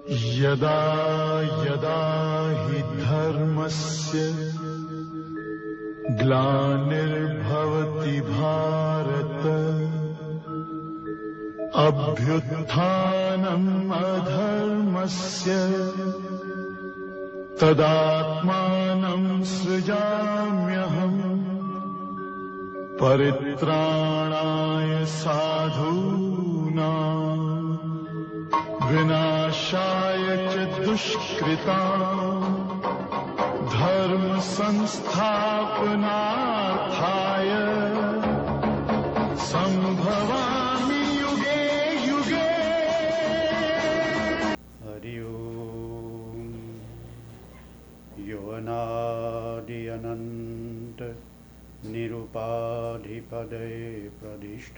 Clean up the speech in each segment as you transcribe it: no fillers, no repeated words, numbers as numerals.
यदा यदा हि धर्मस्य ग्लानिर्भवति भारत अभ्युत्थानम् अधर्मस्य तदात्मानं सृजाम्यहम् परित्राणाय साधूनां विनाशाय च दुष्कृताम् धर्म संस्थापनार्थाय संभवामि युगे युगे। हरि ओम। यो अनादि अनंत निरुपाधिपदे प्रतिष्ठ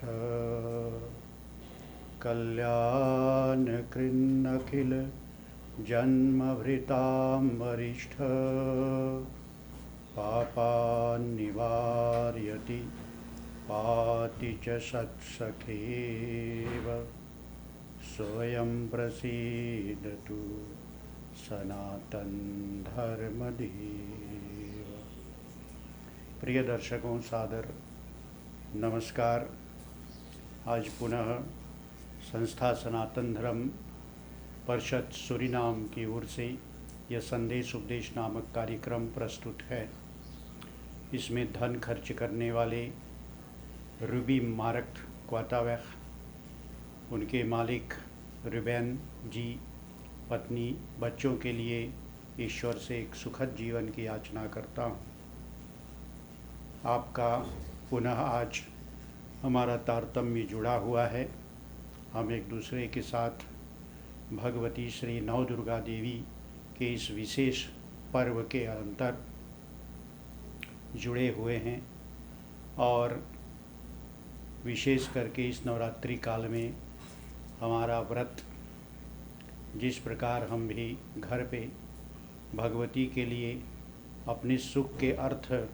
कल्याण कृन्नखिल जन्मभृतां वरिष्ठ पापान्निवारयति पाति च सत्सखेव स्वयं प्रसीदतु सनातन धर्मदेव। प्रिय दर्शकों, सादर नमस्कार। आज पुनः संस्था सनातन धर्म परिषद सूरीनाम की ओर से यह संदेश उपदेश नामक कार्यक्रम प्रस्तुत है। इसमें धन खर्च करने वाले रूबी मार्क क्वाटावेख, उनके मालिक रुबेन जी, पत्नी, बच्चों के लिए ईश्वर से एक सुखद जीवन की याचना करता हूँ। आपका पुनः आज हमारा तारतम्य जुड़ा हुआ है। हम एक दूसरे के साथ भगवती श्री नवदुर्गा देवी के इस विशेष पर्व के अंतर जुड़े हुए हैं और विशेष करके इस नवरात्रि काल में हमारा व्रत, जिस प्रकार हम भी घर पे भगवती के लिए अपने सुख के अर्थ,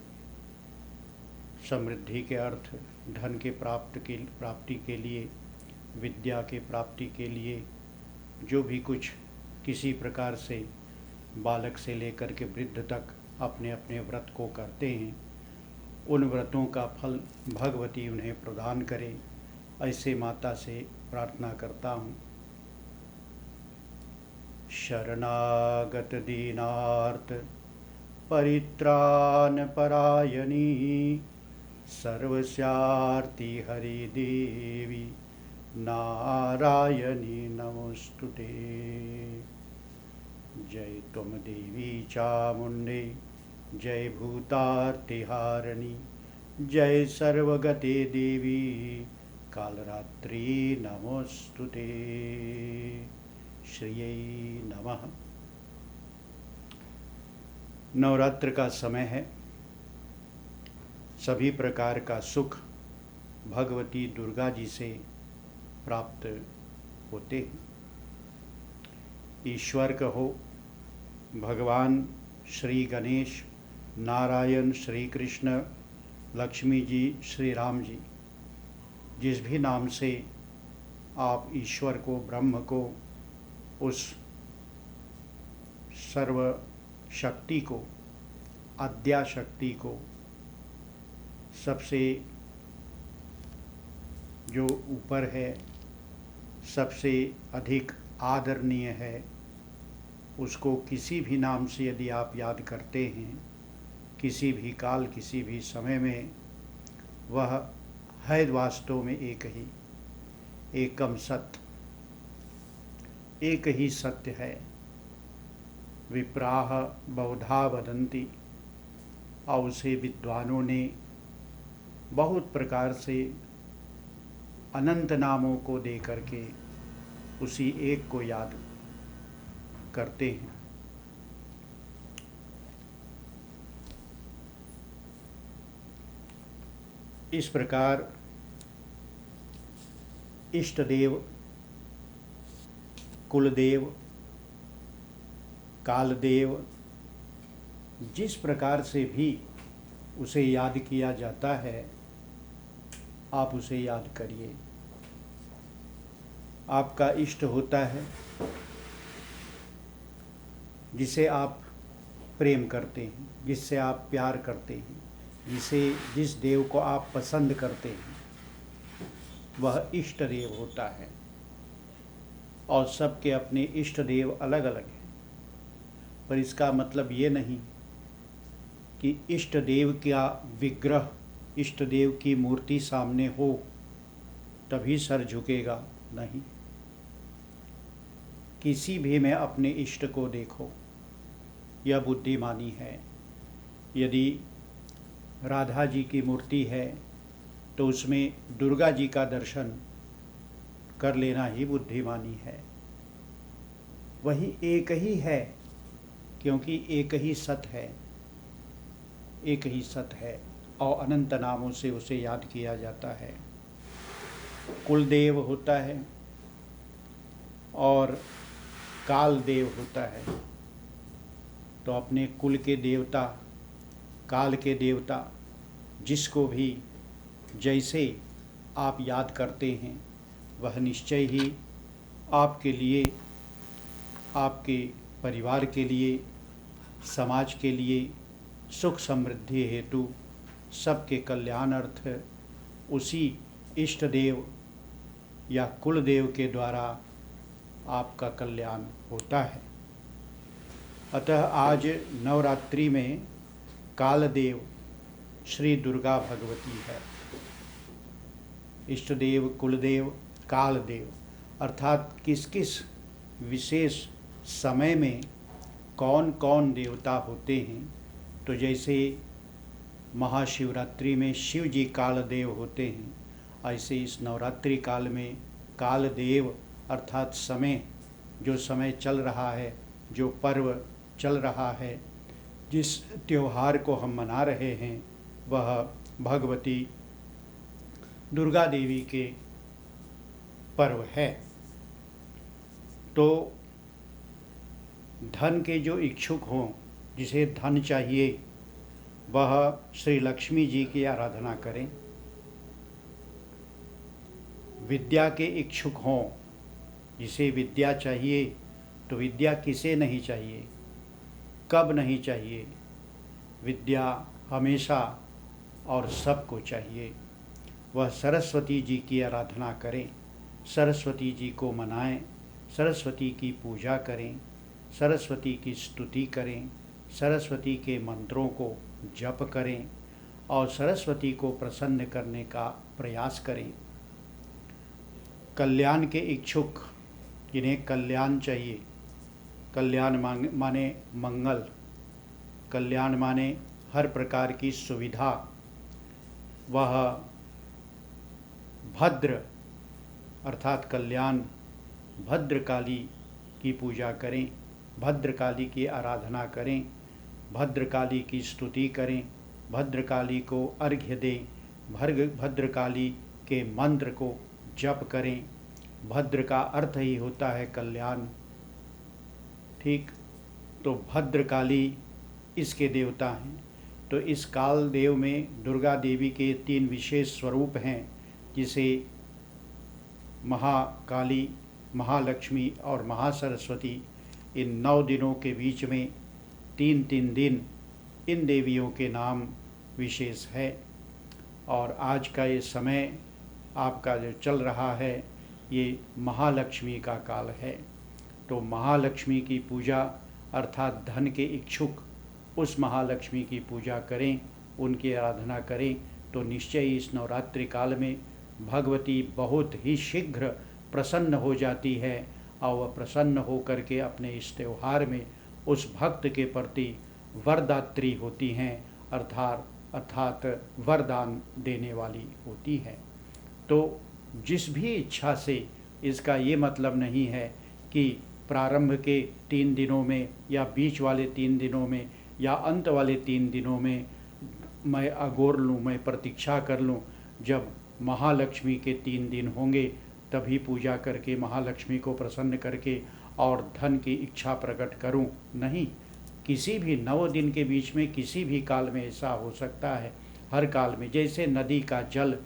समृद्धि के अर्थ, धन के प्राप्ति के लिए, विद्या के प्राप्ति के लिए जो भी कुछ किसी प्रकार से बालक से लेकर के वृद्ध तक अपने अपने व्रत को करते हैं, उन व्रतों का फल भगवती उन्हें प्रदान करे, ऐसे माता से प्रार्थना करता हूँ। शरणागत दीनार्थ परित्राण परायणी सर्वस्यार्ति हरि देवी नारायणी नमोस्तुते। जय त्वं देवी चामुण्डे, जय भूतार्तिहारिणी, जय सर्वगते देवी कालरात्रि नमोस्तुते। श्रीयै नमः। नवरात्र का समय है। सभी प्रकार का सुख भगवती दुर्गा जी से प्राप्त होते हैं। ईश्वर कहो, भगवान श्री गणेश, नारायण, श्री कृष्ण, लक्ष्मी जी, श्री राम जी, जिस भी नाम से आप ईश्वर को, ब्रह्म को, उस सर्व शक्ति को, आद्या शक्ति को, सबसे जो ऊपर है, सबसे अधिक आदरणीय है, उसको किसी भी नाम से यदि आप याद करते हैं, किसी भी काल, किसी भी समय में, वह है वास्तव में एक ही, एकम सत्य, एक ही सत्य है। विप्राह बहुधा वदन्ति, और उसे विद्वानों ने बहुत प्रकार से अनंत नामों को दे करके उसी एक को याद करते हैं। इस प्रकार इष्ट देव, कुलदेव, कालदेव, जिस प्रकार से भी उसे याद किया जाता है, आप उसे याद करिए। आपका इष्ट होता है जिसे आप प्रेम करते हैं, जिससे आप प्यार करते हैं, जिस देव को आप पसंद करते हैं, वह इष्ट देव होता है। और सबके अपने इष्ट देव अलग अलग हैं, पर इसका मतलब ये नहीं कि इष्ट देव का विग्रह, इष्ट देव की मूर्ति सामने हो तभी सर झुकेगा, नहीं। किसी भी में अपने इष्ट को देखो, यह बुद्धिमानी है। यदि राधा जी की मूर्ति है तो उसमें दुर्गा जी का दर्शन कर लेना ही बुद्धिमानी है। वही एक ही है, क्योंकि एक ही सत है, एक ही सत है और अनंत नामों से उसे याद किया जाता है। कुलदेव होता है और काल देव होता है। तो अपने कुल के देवता, काल के देवता, जिसको भी जैसे आप याद करते हैं वह निश्चय ही आपके लिए, आपके परिवार के लिए, समाज के लिए सुख समृद्धि हेतु, सबके कल्याण अर्थ उसी इष्ट देव या कुल देव के द्वारा आपका कल्याण होता है। अतः आज नवरात्रि में कालदेव श्री दुर्गा भगवती है। इष्ट देव, कुलदेव, कालदेव, अर्थात किस किस विशेष समय में कौन कौन देवता होते हैं। तो जैसे महाशिवरात्रि में शिव जी कालदेव होते हैं, ऐसे इस नवरात्रि काल में कालदेव अर्थात समय, जो समय चल रहा है, जो पर्व चल रहा है, जिस त्योहार को हम मना रहे हैं, वह भगवती दुर्गा देवी के पर्व है। तो धन के जो इच्छुक हों, जिसे धन चाहिए, वह श्री लक्ष्मी जी की आराधना करें। विद्या के इच्छुक हों, जिसे विद्या चाहिए, तो विद्या किसे नहीं चाहिए, कब नहीं चाहिए, विद्या हमेशा और सबको चाहिए। वह सरस्वती जी की आराधना करें, सरस्वती जी को मनाएं, सरस्वती की पूजा करें, सरस्वती की स्तुति करें, सरस्वती के मंत्रों को जप करें और सरस्वती को प्रसन्न करने का प्रयास करें। कल्याण के इच्छुक, जिन्हें कल्याण चाहिए, कल्याण माने मंगल, कल्याण माने हर प्रकार की सुविधा, वह भद्र अर्थात कल्याण भद्रकाली की पूजा करें, भद्रकाली की आराधना करें, भद्रकाली की स्तुति करें, भद्रकाली को अर्घ्य दें, भद्रकाली के मंत्र को जप करें। भद्र का अर्थ ही होता है कल्याण, ठीक। तो भद्रकाली इसके देवता हैं। तो इस काल देव में दुर्गा देवी के 3 विशेष स्वरूप हैं, जिसे महाकाली, महालक्ष्मी और महासरस्वती। इन 9 दिनों के बीच में 3-3 दिन इन देवियों के नाम विशेष है। और आज का ये समय आपका जो चल रहा है, ये महालक्ष्मी का काल है। तो महालक्ष्मी की पूजा अर्थात धन के इच्छुक उस महालक्ष्मी की पूजा करें, उनकी आराधना करें, तो निश्चय ही इस नवरात्रि काल में भगवती बहुत ही शीघ्र प्रसन्न हो जाती है और वह प्रसन्न हो करके अपने इस त्यौहार में उस भक्त के प्रति वरदात्री होती हैं, अर्थात वरदान देने वाली होती है। तो जिस भी इच्छा से, इसका ये मतलब नहीं है कि प्रारंभ के 3 दिनों में या बीच वाले 3 दिनों में या अंत वाले 3 दिनों में मैं अगोर लूँ, मैं प्रतीक्षा कर लूँ जब महालक्ष्मी के 3 दिन होंगे तभी पूजा करके महालक्ष्मी को प्रसन्न करके और धन की इच्छा प्रकट करूं। नहीं, किसी भी 9 दिन के बीच में किसी भी काल में ऐसा हो सकता है। हर काल में, जैसे नदी का जल,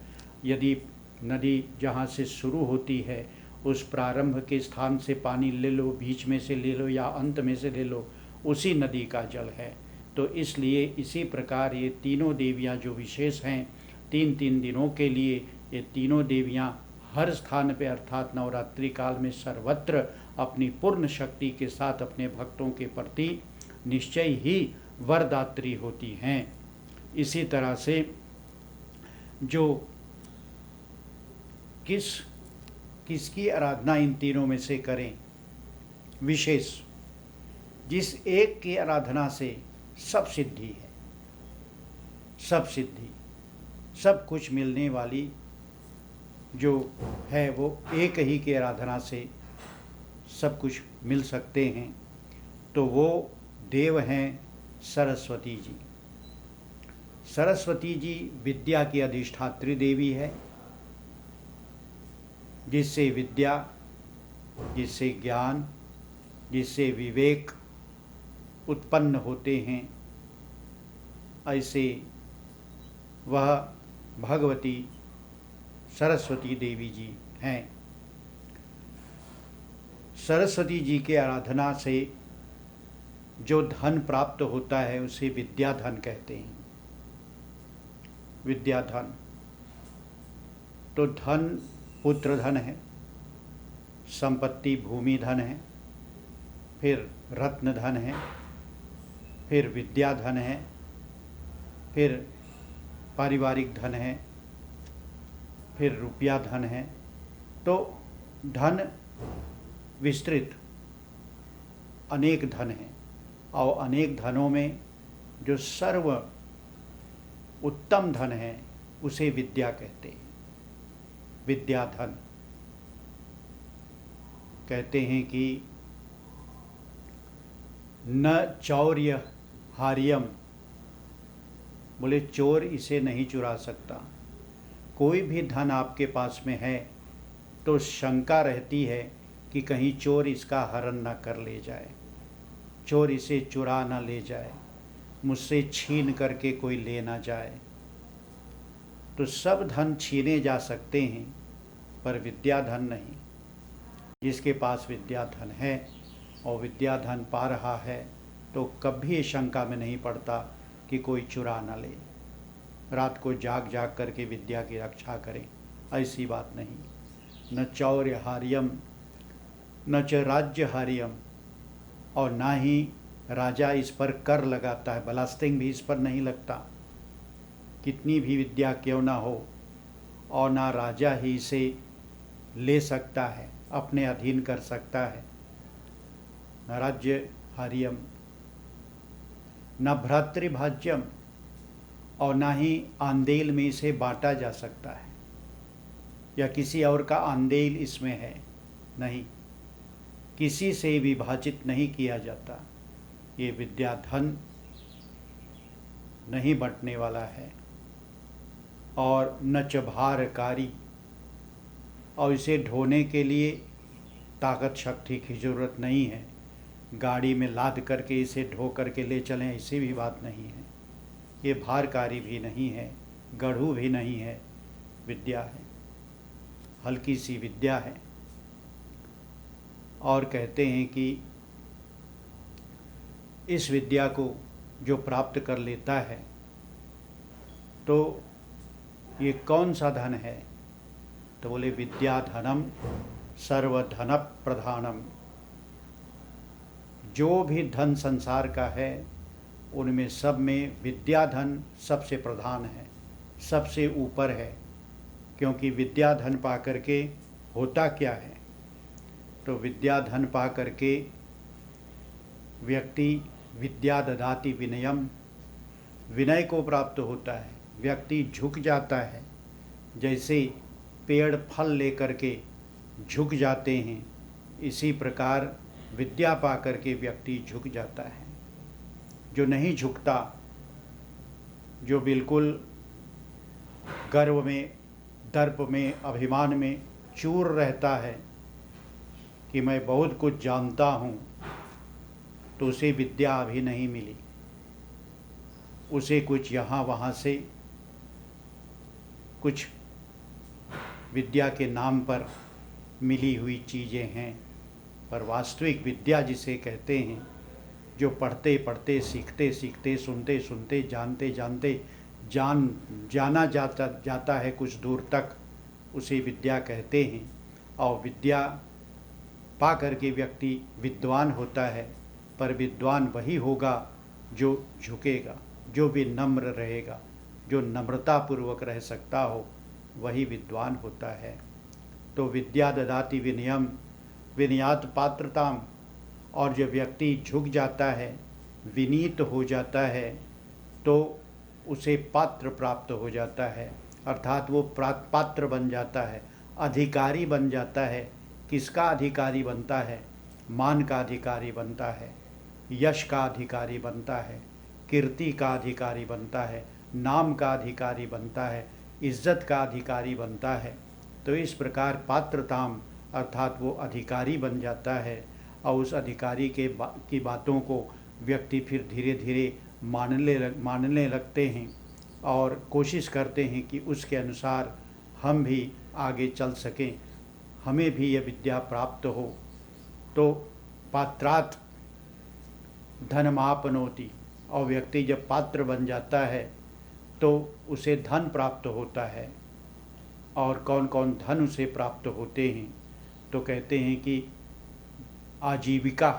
यदि नदी जहाँ से शुरू होती है उस प्रारंभ के स्थान से पानी ले लो, बीच में से ले लो या अंत में से ले लो, उसी नदी का जल है। तो इसलिए इसी प्रकार ये तीनों देवियाँ जो विशेष हैं, 3 दिनों के लिए ये तीनों देवियाँ हर स्थान पे अर्थात नवरात्रि काल में सर्वत्र अपनी पूर्ण शक्ति के साथ अपने भक्तों के प्रति निश्चय ही वरदात्री होती हैं। इसी तरह से जो किसकी आराधना इन तीनों में से करें, विशेष जिस एक की आराधना से सब सिद्धि है, सब सिद्धि, सब कुछ मिलने वाली जो है वो एक ही की आराधना से सब कुछ मिल सकते हैं, तो वो देव हैं सरस्वती जी। सरस्वती जी विद्या की अधिष्ठात्री देवी है, जिससे विद्या, जिससे ज्ञान, जिससे विवेक उत्पन्न होते हैं, ऐसे वह भगवती सरस्वती देवी जी हैं। सरस्वती जी के आराधना से जो धन प्राप्त होता है उसे विद्या धन कहते हैं। विद्या धन तो धन पुत्र धन है, संपत्ति भूमि धन है, फिर रत्न धन है, फिर विद्या धन है, फिर पारिवारिक धन है, फिर रुपया धन है। तो धन विस्तृत अनेक धन है, और अनेक धनों में जो सर्व उत्तम धन है उसे विद्या कहते हैं। विद्या धन कहते हैं कि न चौर्य हार्यम, बोले चोर इसे नहीं चुरा सकता। कोई भी धन आपके पास में है तो शंका रहती है कि कहीं चोर इसका हरण न कर ले जाए, चोर इसे चुरा न ले जाए, मुझसे छीन करके कोई ले ना जाए। तो सब धन छीने जा सकते हैं पर विद्या धन नहीं। जिसके पास विद्या धन है और विद्या धन पा रहा है तो कभी शंका में नहीं पड़ता कि कोई चुरा न ले, रात को जाग जाग करके विद्या की रक्षा करें, ऐसी बात नहीं। न चौर्य हार्यम न च राज्य हार्यम, और ना ही राजा इस पर कर लगाता है, बलास्टिंग भी इस पर नहीं लगता, कितनी भी विद्या क्यों ना हो, और ना राजा ही इसे ले सकता है, अपने अधीन कर सकता है। न राज्य हार्यम न भ्रातृभाज्यम, और ना ही आंदेल में इसे बांटा जा सकता है या किसी और का आंदेल इसमें है, नहीं, किसी से विभाजित नहीं किया जाता। ये विद्या धन नहीं बंटने वाला है। और न च भारकारी, और इसे ढोने के लिए ताकत शक्ति की ज़रूरत नहीं है, गाड़ी में लाद करके इसे ढो करके ले चलें, ऐसी भी बात नहीं है। ये भारकारी भी नहीं है, गढ़ू भी नहीं है, विद्या है, हल्की सी विद्या है। और कहते हैं कि इस विद्या को जो प्राप्त कर लेता है तो ये कौन सा धन है, तो बोले विद्या धनम सर्वधन प्रधानम। जो भी धन संसार का है उनमें सब में विद्या धन सबसे प्रधान है, सबसे ऊपर है। क्योंकि विद्या धन पा करके होता क्या है, तो विद्या धन पा करके व्यक्ति विद्या ददाति विनयम, विनय को प्राप्त होता है, व्यक्ति झुक जाता है। जैसे पेड़ फल लेकर के झुक जाते हैं, इसी प्रकार विद्या पा करके व्यक्ति झुक जाता है। जो नहीं झुकता, जो बिल्कुल गर्व में, दर्प में, अभिमान में चूर रहता है कि मैं बहुत कुछ जानता हूँ, तो उसे विद्या अभी नहीं मिली। उसे कुछ यहाँ वहाँ से कुछ विद्या के नाम पर मिली हुई चीज़ें हैं, पर वास्तविक विद्या जिसे कहते हैं, जो पढ़ते पढ़ते, सीखते सीखते, सुनते सुनते, जानते जानते जाना जाता है कुछ दूर तक, उसे विद्या कहते हैं। और विद्या पा करके व्यक्ति विद्वान होता है, पर विद्वान वही होगा जो झुकेगा, जो भी नम्र रहेगा, जो नम्रतापूर्वक रह सकता हो, वही विद्वान होता है। तो विद्या ददाति विनयम विनयात पात्रताम। और जब व्यक्ति झुक जाता है, विनीत हो जाता है, तो उसे पात्र प्राप्त हो जाता है, अर्थात वो पात्र बन जाता है, अधिकारी बन जाता है। किसका अधिकारी बनता है? मान का अधिकारी बनता है, यश का अधिकारी बनता है, कीर्ति का अधिकारी बनता है, नाम का अधिकारी बनता है, इज्जत का अधिकारी बनता है। तो इस प्रकार पात्रताम अर्थात वो अधिकारी बन जाता है, और उस अधिकारी की बातों को व्यक्ति फिर धीरे धीरे मानने लगते हैं और कोशिश करते हैं कि उसके अनुसार हम भी आगे चल सकें, हमें भी यह विद्या प्राप्त हो। तो पात्रात धनमापनोति। और व्यक्ति जब पात्र बन जाता है तो उसे धन प्राप्त होता है। और कौन कौन धन उसे प्राप्त होते हैं? तो कहते हैं कि आजीविका,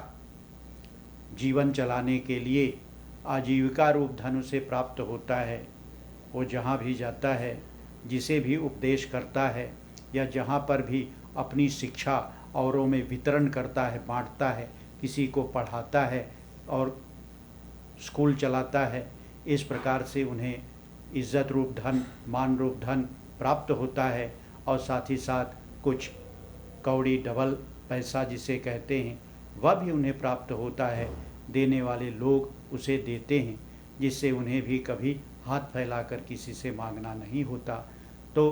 जीवन चलाने के लिए आजीविका रूप धन उसे प्राप्त होता है। वो जहाँ भी जाता है, जिसे भी उपदेश करता है, या जहाँ पर भी अपनी शिक्षा औरों में वितरण करता है, बांटता है, किसी को पढ़ाता है और स्कूल चलाता है, इस प्रकार से उन्हें इज्जत रूप धन, मान रूप धन प्राप्त होता है। और साथ ही साथ कुछ कौड़ी डबल पैसा जिसे कहते हैं, वह भी उन्हें प्राप्त होता है। देने वाले लोग उसे देते हैं, जिससे उन्हें भी कभी हाथ फैलाकर किसी से मांगना नहीं होता। तो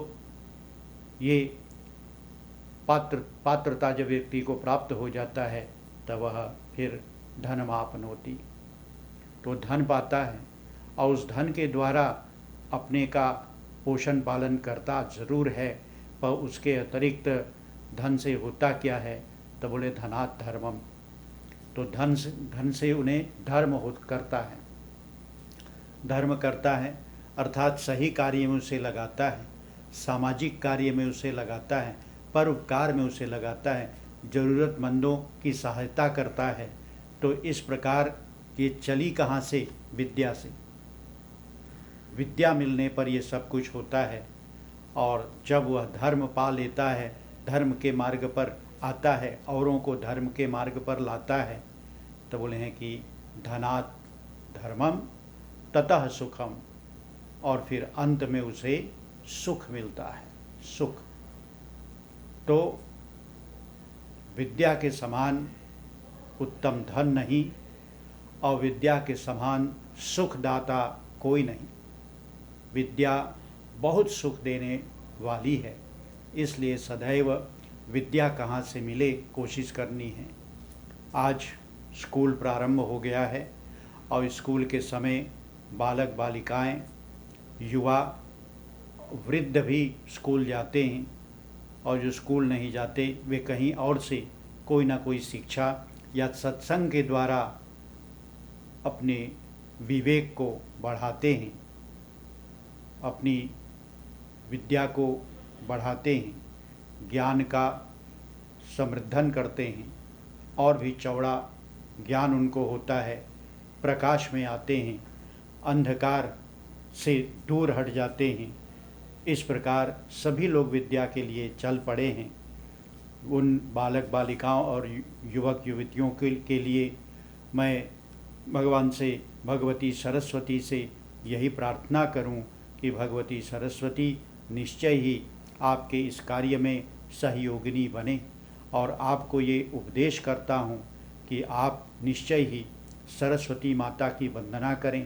ये पात्रता जब व्यक्ति को प्राप्त हो जाता है, तब वह फिर धनमापनोति, तो धन पाता है, और उस धन के द्वारा अपने का पोषण पालन करता ज़रूर है, पर उसके अतिरिक्त धन से होता क्या है? तो बोले धनात् धर्मम। तो धन से उन्हें धर्म करता है, धर्म करता है, अर्थात सही कार्य में उसे लगाता है, सामाजिक कार्य में उसे लगाता है, परोपकार में उसे लगाता है, ज़रूरतमंदों की सहायता करता है। तो इस प्रकार ये चली कहाँ से? विद्या से। विद्या मिलने पर ये सब कुछ होता है। और जब वह धर्म पा लेता है, धर्म के मार्ग पर आता है, औरों को धर्म के मार्ग पर लाता है, तो बोले हैं कि धनात् धर्मम ततः सुखम। और फिर अंत में उसे सुख मिलता है, सुख। तो विद्या के समान उत्तम धन नहीं, और विद्या के समान सुखदाता कोई नहीं। विद्या बहुत सुख देने वाली है, इसलिए सदैव विद्या कहाँ से मिले कोशिश करनी है। आज स्कूल प्रारंभ हो गया है, और स्कूल के समय बालक बालिकाएं, युवा, वृद्ध भी स्कूल जाते हैं, और जो स्कूल नहीं जाते वे कहीं और से कोई ना कोई शिक्षा या सत्संग के द्वारा अपने विवेक को बढ़ाते हैं, अपनी विद्या को बढ़ाते हैं, ज्ञान का समृद्धन करते हैं, और भी चौड़ा ज्ञान उनको होता है, प्रकाश में आते हैं, अंधकार से दूर हट जाते हैं। इस प्रकार सभी लोग विद्या के लिए चल पड़े हैं। उन बालक बालिकाओं और युवक युवतियों के लिए मैं भगवान से, भगवती सरस्वती से यही प्रार्थना करूं कि भगवती सरस्वती निश्चय ही आपके इस कार्य में सहयोगिनी बने। और आपको ये उपदेश करता हूँ कि आप निश्चय ही सरस्वती माता की वंदना करें।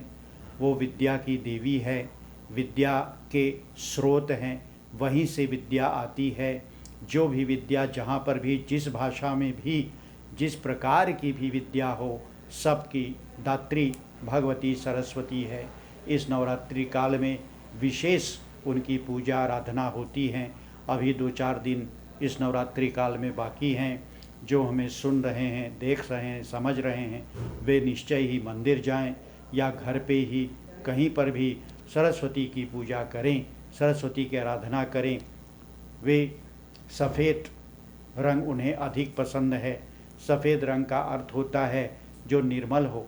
वो विद्या की देवी है, विद्या के स्रोत हैं, वहीं से विद्या आती है। जो भी विद्या जहाँ पर भी, जिस भाषा में भी, जिस प्रकार की भी विद्या हो, सबकी दात्री भगवती सरस्वती है। इस नवरात्रि काल में विशेष उनकी पूजा आराधना होती हैं। अभी 2-4 दिन इस नवरात्रि काल में बाकी हैं। जो हमें सुन रहे हैं, देख रहे हैं, समझ रहे हैं, वे निश्चय ही मंदिर जाएं या घर पे ही कहीं पर भी सरस्वती की पूजा करें, सरस्वती की आराधना करें। वे सफ़ेद रंग उन्हें अधिक पसंद है। सफ़ेद रंग का अर्थ होता है जो निर्मल हो,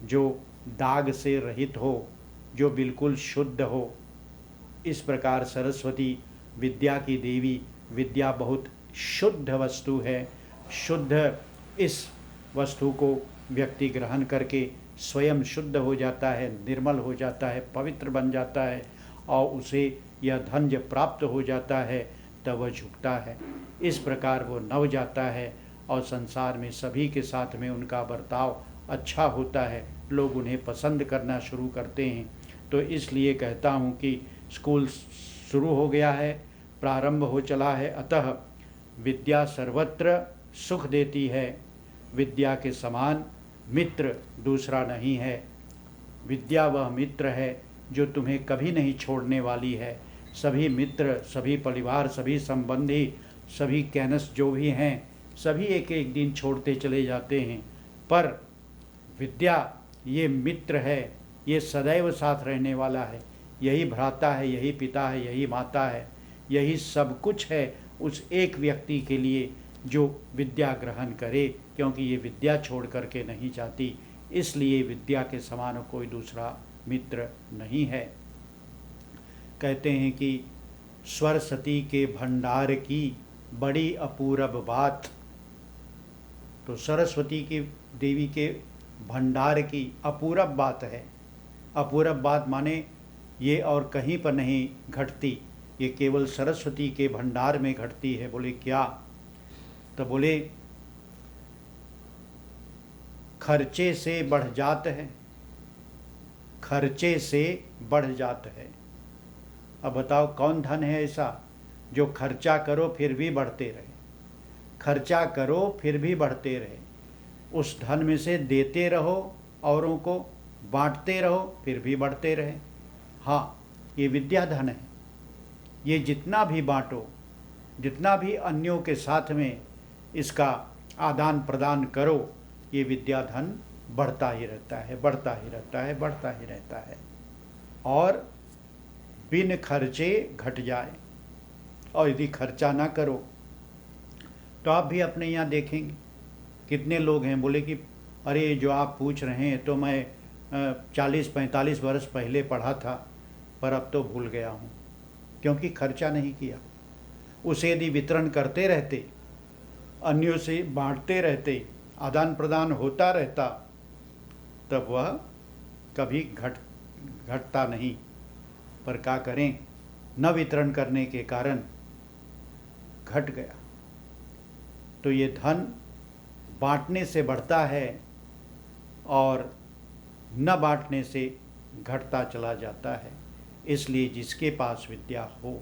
जो दाग से रहित हो, जो बिल्कुल शुद्ध हो। इस प्रकार सरस्वती विद्या की देवी, विद्या बहुत शुद्ध वस्तु है। शुद्ध इस वस्तु को व्यक्ति ग्रहण करके स्वयं शुद्ध हो जाता है, निर्मल हो जाता है, पवित्र बन जाता है और उसे यह धन जब प्राप्त हो जाता है तब वह झुकता है। इस प्रकार वो नव जाता है और संसार में सभी के साथ में उनका बर्ताव अच्छा होता है, लोग उन्हें पसंद करना शुरू करते हैं। तो इसलिए कहता हूँ कि स्कूल शुरू हो गया है, प्रारंभ हो चला है, अतः विद्या सर्वत्र सुख देती है। विद्या के समान मित्र दूसरा नहीं है। विद्या वह मित्र है जो तुम्हें कभी नहीं छोड़ने वाली है। सभी मित्र, सभी परिवार, सभी संबंधी, सभी कैनस जो भी हैं, सभी एक एक दिन छोड़ते चले जाते हैं, पर विद्या ये मित्र है, ये सदैव साथ रहने वाला है। यही भ्राता है, यही पिता है, यही माता है, यही सब कुछ है उस एक व्यक्ति के लिए जो विद्या ग्रहण करे, क्योंकि ये विद्या छोड़ करके नहीं जाती। इसलिए विद्या के समान कोई दूसरा मित्र नहीं है। कहते हैं कि सरस्वती के भंडार की बड़ी अपूरब बात। तो सरस्वती की देवी के भंडार की अपूरब बात है। अपूरब बात माने ये और कहीं पर नहीं घटती, ये केवल सरस्वती के भंडार में घटती है। बोले क्या? तो बोले खर्चे से बढ़ जात है, खर्चे से बढ़ जात है। अब बताओ कौन धन है ऐसा जो खर्चा करो फिर भी बढ़ते रहे, खर्चा करो फिर भी बढ़ते रहे। उस धन में से देते रहो, औरों को बांटते रहो, फिर भी बढ़ते रहे। हाँ, ये विद्या धन है। ये जितना भी बांटो, जितना भी अन्यों के साथ में इसका आदान प्रदान करो, ये विद्या धन बढ़ता ही रहता है, बढ़ता ही रहता है, बढ़ता ही रहता है। और बिन खर्चे घट जाए। और यदि खर्चा ना करो तो आप भी अपने यहाँ देखेंगे कितने लोग हैं बोले कि अरे जो आप पूछ रहे हैं तो मैं 40-45 वर्ष पहले पढ़ा था, पर अब तो भूल गया हूँ, क्योंकि खर्चा नहीं किया। उसे यदि वितरण करते रहते, अन्यों से बांटते रहते, आदान प्रदान होता रहता, तब वह कभी घटता नहीं। पर क्या करें, न वितरण करने के कारण घट गया। तो ये धन बांटने से बढ़ता है और न बांटने से घटता चला जाता है। इसलिए जिसके पास विद्या हो,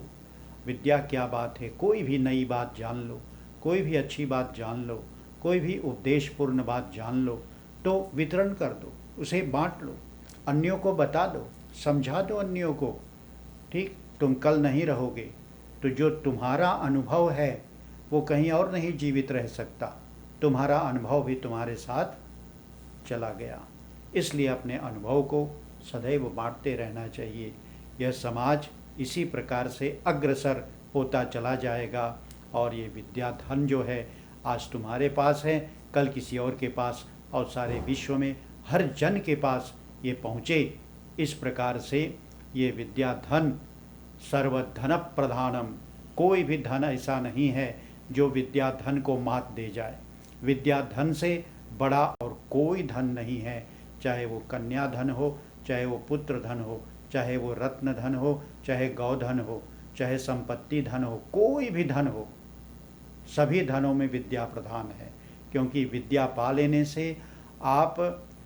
विद्या क्या बात है, कोई भी नई बात जान लो, कोई भी अच्छी बात जान लो, कोई भी उपदेशपूर्ण बात जान लो, तो वितरण कर दो, उसे बांट लो, अन्यों को बता दो, समझा दो अन्यों को। ठीक, तुम कल नहीं रहोगे, तो जो तुम्हारा अनुभव है वो कहीं और नहीं जीवित रह सकता। तुम्हारा अनुभव भी तुम्हारे साथ चला गया। इसलिए अपने अनुभव को सदैव बांटते रहना चाहिए। यह समाज इसी प्रकार से अग्रसर होता चला जाएगा। और ये विद्या धन जो है आज तुम्हारे पास है, कल किसी और के पास, और सारे विश्व में हर जन के पास ये पहुँचे। इस प्रकार से ये विद्या धन सर्वधन प्रधानम। कोई भी धन ऐसा नहीं है जो विद्या धन को मात दे जाए। विद्या धन से बड़ा और कोई धन नहीं है, चाहे वो कन्या धन हो, चाहे वो पुत्र धन हो, चाहे वो रत्न धन हो, चाहे गौधन हो, चाहे संपत्ति धन हो, कोई भी धन हो, सभी धनों में विद्या प्रधान है। क्योंकि विद्या पा लेने से आप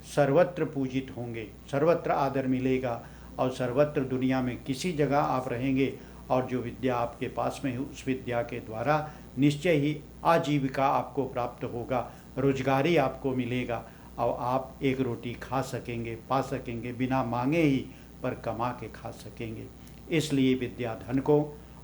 सर्वत्र पूजित होंगे, सर्वत्र आदर मिलेगा, और सर्वत्र दुनिया में किसी जगह आप रहेंगे और जो विद्या आपके पास में है उस विद्या के द्वारा निश्चय ही आजीविका आपको प्राप्त होगा, रोजगारी आपको मिलेगा और आप एक रोटी खा सकेंगे, पा सकेंगे, बिना मांगे ही पर कमा के खा सकेंगे। इसलिए विद्या धन को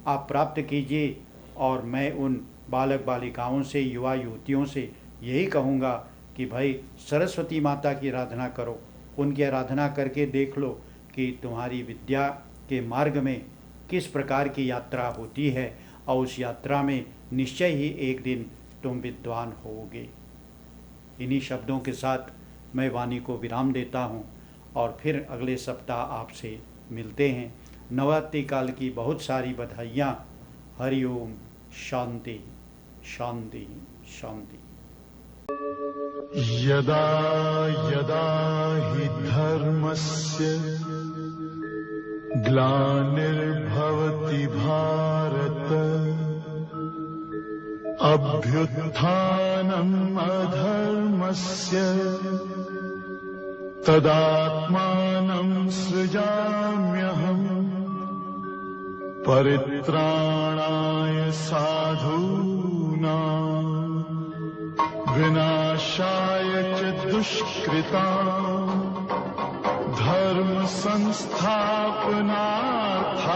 आप प्राप्त कीजिए। और मैं उन बालक बालिकाओं से, युवा युवतियों से यही कहूँगा कि भाई सरस्वती माता की आराधना करो। उनकी आराधना करके देख लो कि तुम्हारी विद्या के मार्ग में किस प्रकार की यात्रा होती है, और उस यात्रा में निश्चय ही एक दिन तुम विद्वान होगे। इन्हीं शब्दों के साथ मैं वाणी को विराम देता हूँ और फिर अगले सप्ताह आपसे मिलते हैं। नवरात्रि काल की बहुत सारी बधाइयाँ। हरिओम। शांति शांति शांति। यदा यदा हि धर्मस्य ग्लानिर्भवति भारत अभ्युत्थानम् अधर्मस्य तदात्मानं सृजाम्यहम् परित्राणाय साधूनां विनाशाय च दुष्कृतां धर्म संस्थापनार्थाय